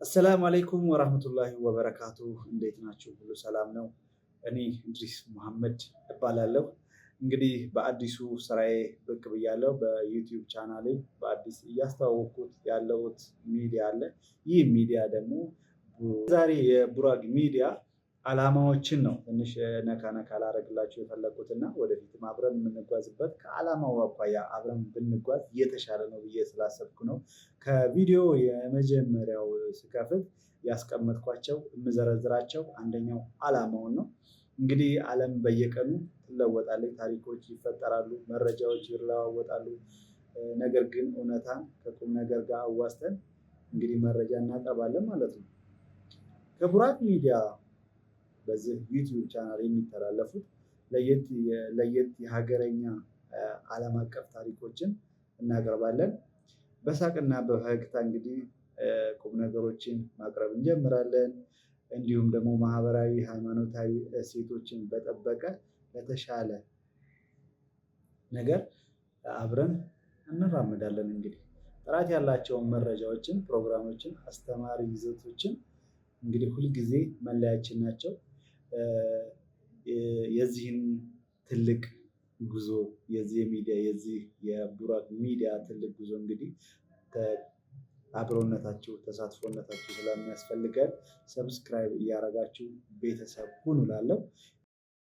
አሰላሙ አለይኩም ወራህመቱላሂ ወበረካቱ። እንዴት ናችሁ? ሁሉ ሰላም ነው? እኔ እንድሪስ መሐመድ እባላለሁ። እንግዲህ በአዲሱ ስራዬ ብቅ ብያለሁ። በዩቲዩብ ቻናሌ በአዲስ እያስተዋወቅኩት ያለሁት ሚዲያ አለ። ይህ ሚዲያ ደግሞ ዛሬ የቡራግ ሚዲያ ዓላማዎችን ነው ትንሽ ነካ ነካ ላደርግላችሁ የፈለኩት እና ወደፊትም አብረን የምንጓዝበት ከዓላማው አኳያ አብረን ብንጓዝ የተሻለ ነው ብዬ ስላሰብኩ ነው። ከቪዲዮ የመጀመሪያው ስከፍት ያስቀመጥኳቸው የምዘረዝራቸው አንደኛው ዓላማውን ነው። እንግዲህ ዓለም በየቀኑ ትለወጣለች፣ ታሪኮች ይፈጠራሉ፣ መረጃዎች ይለዋወጣሉ። ነገር ግን እውነታን ከቁም ነገር ጋር አዋስተን እንግዲህ መረጃ እናቀርባለን ማለት ነው። ከቡራግ ሚዲያ በዚህ ዩቲዩብ ቻናል የሚተላለፉት ለየት የሀገረኛ ዓለም አቀፍ ታሪኮችን እናቀርባለን። በሳቅና በፈገግታ እንግዲህ ቁም ነገሮችን ማቅረብ እንጀምራለን። እንዲሁም ደግሞ ማህበራዊ፣ ሃይማኖታዊ እሴቶችን በጠበቀ ለተሻለ ነገር አብረን እንራመዳለን። እንግዲህ ጥራት ያላቸውን መረጃዎችን፣ ፕሮግራሞችን፣ አስተማሪ ይዘቶችን እንግዲህ ሁልጊዜ መለያችን ናቸው። የዚህን ትልቅ ጉዞ የዚህ የቡራግ ሚዲያ ትልቅ ጉዞ እንግዲህ አብሮነታችሁ ተሳትፎነታችሁ ስለሚያስፈልገን ሰብስክራይብ እያደረጋችሁ ቤተሰብ ሁኑ እላለሁ።